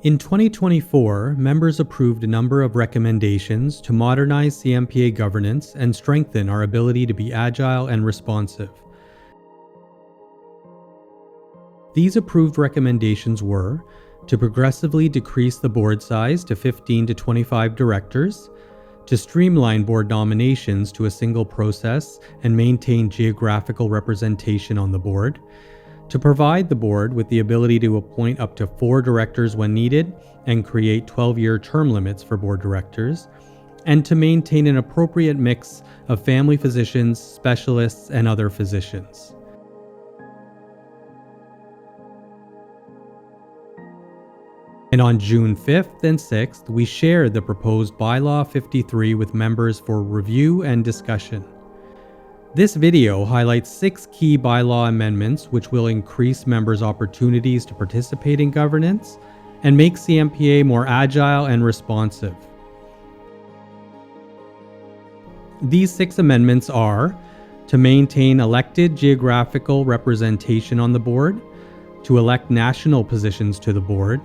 In 2024, members approved a number of recommendations to modernize CMPA governance and strengthen our ability to be agile and responsive. These approved recommendations were to progressively decrease the board size to 15 to 25 directors, to streamline board nominations to a single process and maintain geographical representation on the board, to provide the board with the ability to appoint up to 4 directors when needed and create 12-year term limits for board directors, and to maintain an appropriate mix of family physicians, specialists, and other physicians. And on June 5th and 6th, we shared the proposed Bylaw 53 with members for review and discussion. This video highlights 6 key bylaw amendments which will increase members' opportunities to participate in governance and make CMPA more agile and responsive. These 6 amendments are to maintain elected geographical representation on the board, to elect national positions to the board,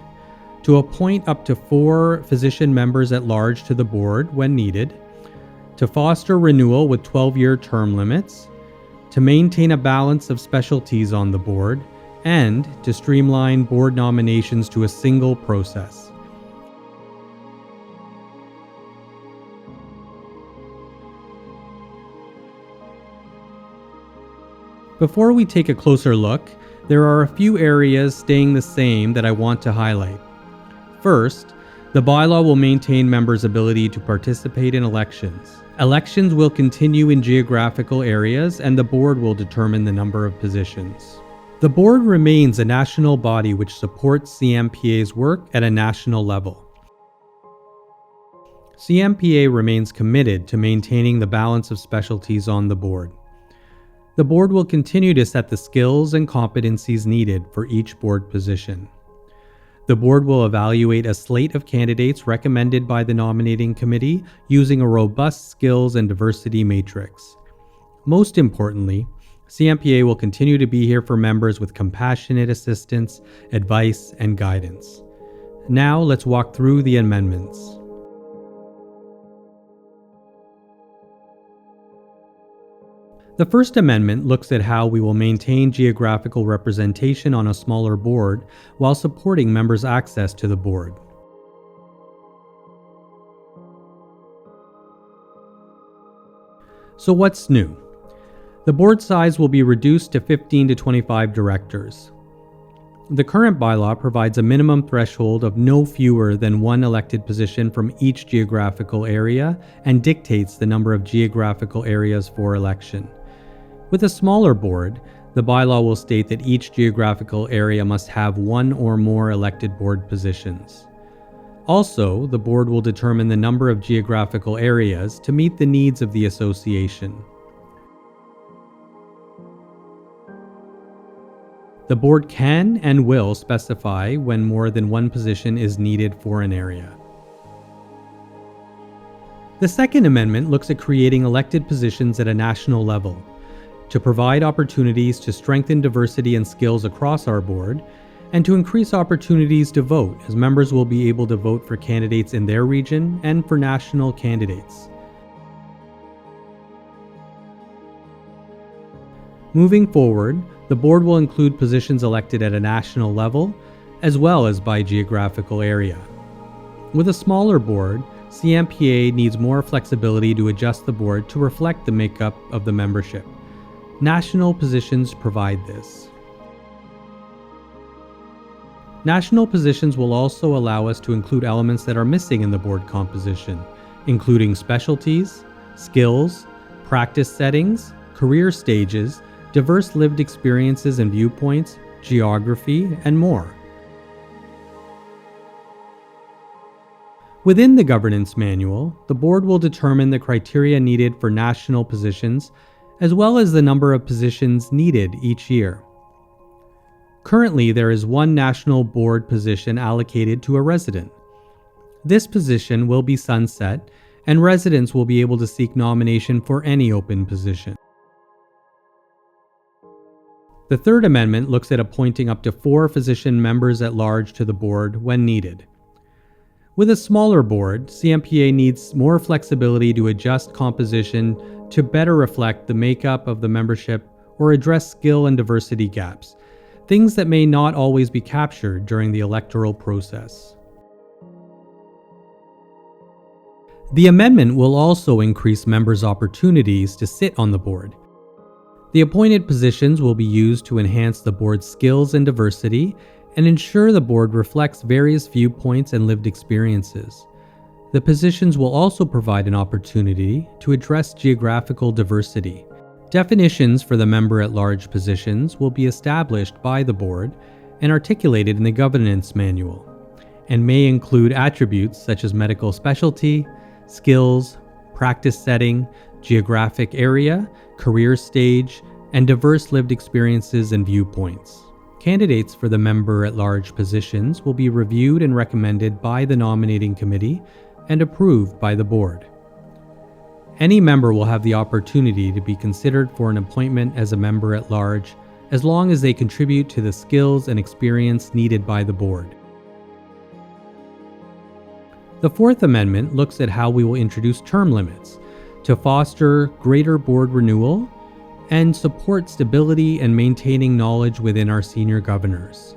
to appoint up to 4 physician members at large to the board when needed, to foster renewal with 12-year term limits, to maintain a balance of specialties on the board, and to streamline board nominations to a single process. Before we take a closer look, there are a few areas staying the same that I want to highlight. First, the bylaw will maintain members' ability to participate in elections. Elections will continue in geographical areas, and the board will determine the number of positions. The board remains a national body which supports CMPA's work at a national level. CMPA remains committed to maintaining the balance of specialties on the board. The board will continue to set the skills and competencies needed for each board position. The board will evaluate a slate of candidates recommended by the nominating committee using a robust skills and diversity matrix. Most importantly, CMPA will continue to be here for members with compassionate assistance, advice, and guidance. Now let's walk through the amendments. The First Amendment looks at how we will maintain geographical representation on a smaller board while supporting members' access to the board. So what's new? The board size will be reduced to 15 to 25 directors. The current bylaw provides a minimum threshold of no fewer than 1 elected position from each geographical area and dictates the number of geographical areas for election. With a smaller board, the bylaw will state that each geographical area must have 1 or more elected board positions. Also, the board will determine the number of geographical areas to meet the needs of the association. The board can and will specify when more than 1 position is needed for an area. The Second Amendment looks at creating elected positions at a national level, to provide opportunities to strengthen diversity and skills across our board, and to increase opportunities to vote, as members will be able to vote for candidates in their region and for national candidates. Moving forward, the board will include positions elected at a national level, as well as by geographical area. With a smaller board, CMPA needs more flexibility to adjust the board to reflect the makeup of the membership. National positions provide this. National positions will also allow us to include elements that are missing in the board composition, including specialties, skills, practice settings, career stages, diverse lived experiences and viewpoints, geography, and more. Within the governance manual, the board will determine the criteria needed for national positions, as well as the number of positions needed each year. Currently, there is 1 national board position allocated to a resident. This position will be sunset, and residents will be able to seek nomination for any open position. The third amendment looks at appointing up to 4 physician members at large to the board when needed. With a smaller board, CMPA needs more flexibility to adjust composition to better reflect the makeup of the membership or address skill and diversity gaps, things that may not always be captured during the electoral process. The amendment will also increase members' opportunities to sit on the board. The appointed positions will be used to enhance the board's skills and diversity and ensure the board reflects various viewpoints and lived experiences. The positions will also provide an opportunity to address geographical diversity. Definitions for the member-at-large positions will be established by the board and articulated in the governance manual, and may include attributes such as medical specialty, skills, practice setting, geographic area, career stage, and diverse lived experiences and viewpoints. Candidates for the member-at-large positions will be reviewed and recommended by the nominating committee and approved by the board. Any member will have the opportunity to be considered for an appointment as a member-at-large as long as they contribute to the skills and experience needed by the board. The Fourth Amendment looks at how we will introduce term limits to foster greater board renewal and support stability and maintaining knowledge within our senior governors.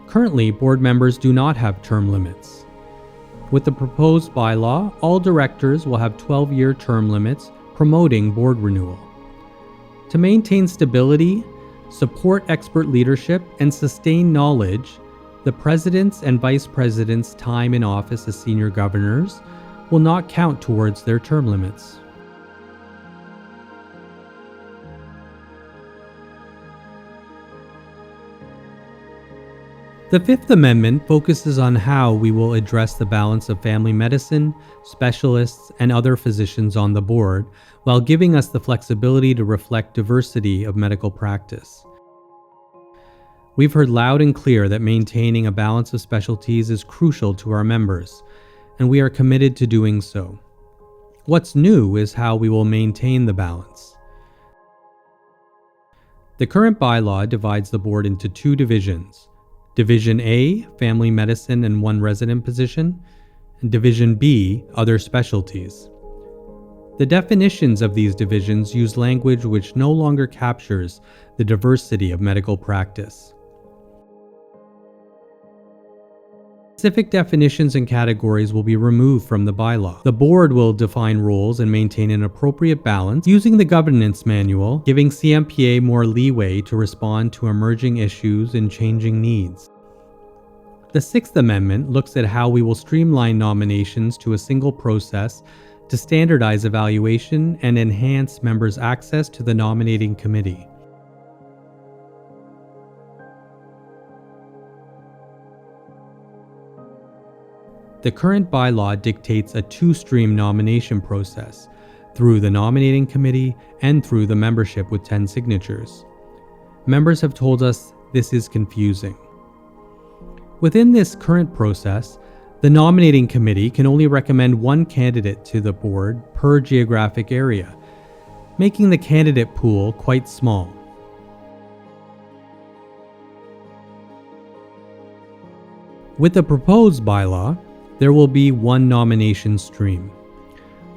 Currently, board members do not have term limits. With the proposed bylaw, all directors will have 12-year term limits promoting board renewal. To maintain stability, support expert leadership, and sustain knowledge, the president's and vice president's time in office as senior governors will not count towards their term limits. The Fifth Amendment focuses on how we will address the balance of family medicine, specialists, and other physicians on the board, while giving us the flexibility to reflect diversity of medical practice. We've heard loud and clear that maintaining a balance of specialties is crucial to our members, and we are committed to doing so. What's new is how we will maintain the balance. The current bylaw divides the board into 2 divisions. Division A, Family Medicine and 1 resident position, and Division B, Other Specialties. The definitions of these divisions use language which no longer captures the diversity of medical practice. Specific definitions and categories will be removed from the bylaw. The board will define roles and maintain an appropriate balance using the governance manual, giving CMPA more leeway to respond to emerging issues and changing needs. The Sixth Amendment looks at how we will streamline nominations to a single process to standardize evaluation and enhance members' access to the nominating committee. The current bylaw dictates a 2-stream nomination process, through the nominating committee and through the membership with 10 signatures. Members have told us this is confusing. Within this current process, the nominating committee can only recommend 1 candidate to the board per geographic area, making the candidate pool quite small. With the proposed bylaw, there will be 1 nomination stream.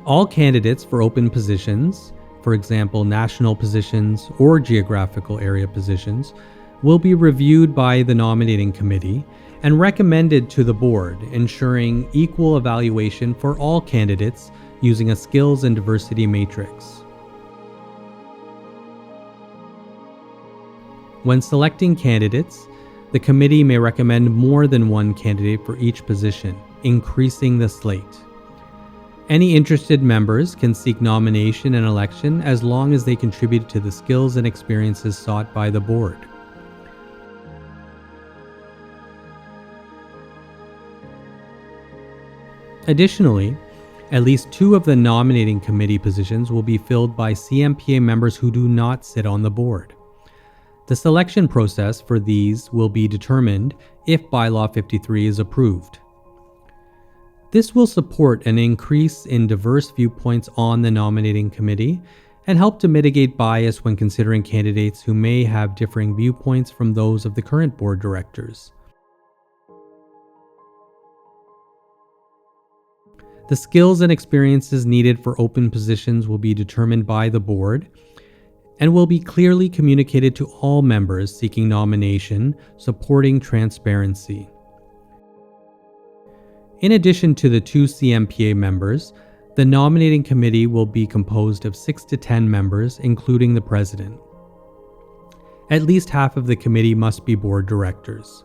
All candidates for open positions, for example national positions or geographical area positions, will be reviewed by the nominating committee and recommended to the board, ensuring equal evaluation for all candidates using a skills and diversity matrix. When selecting candidates, the committee may recommend more than 1 candidate for each position, increasing the slate. Any interested members can seek nomination and election as long as they contribute to the skills and experiences sought by the board. Additionally, at least 2 of the nominating committee positions will be filled by CMPA members who do not sit on the board. The selection process for these will be determined if Bylaw 53 is approved. This will support an increase in diverse viewpoints on the nominating committee and help to mitigate bias when considering candidates who may have differing viewpoints from those of the current board directors. The skills and experiences needed for open positions will be determined by the board and will be clearly communicated to all members seeking nomination, supporting transparency. In addition to the 2 CMPA members, the nominating committee will be composed of 6 to 10 members, including the president. At least half of the committee must be board directors.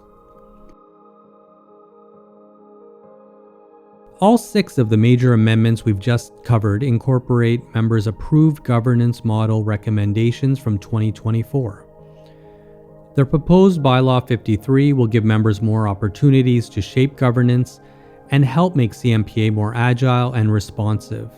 All 6 of the major amendments we've just covered incorporate members' approved governance model recommendations from 2024. The proposed Bylaw 53 will give members more opportunities to shape governance and help make CMPA more agile and responsive.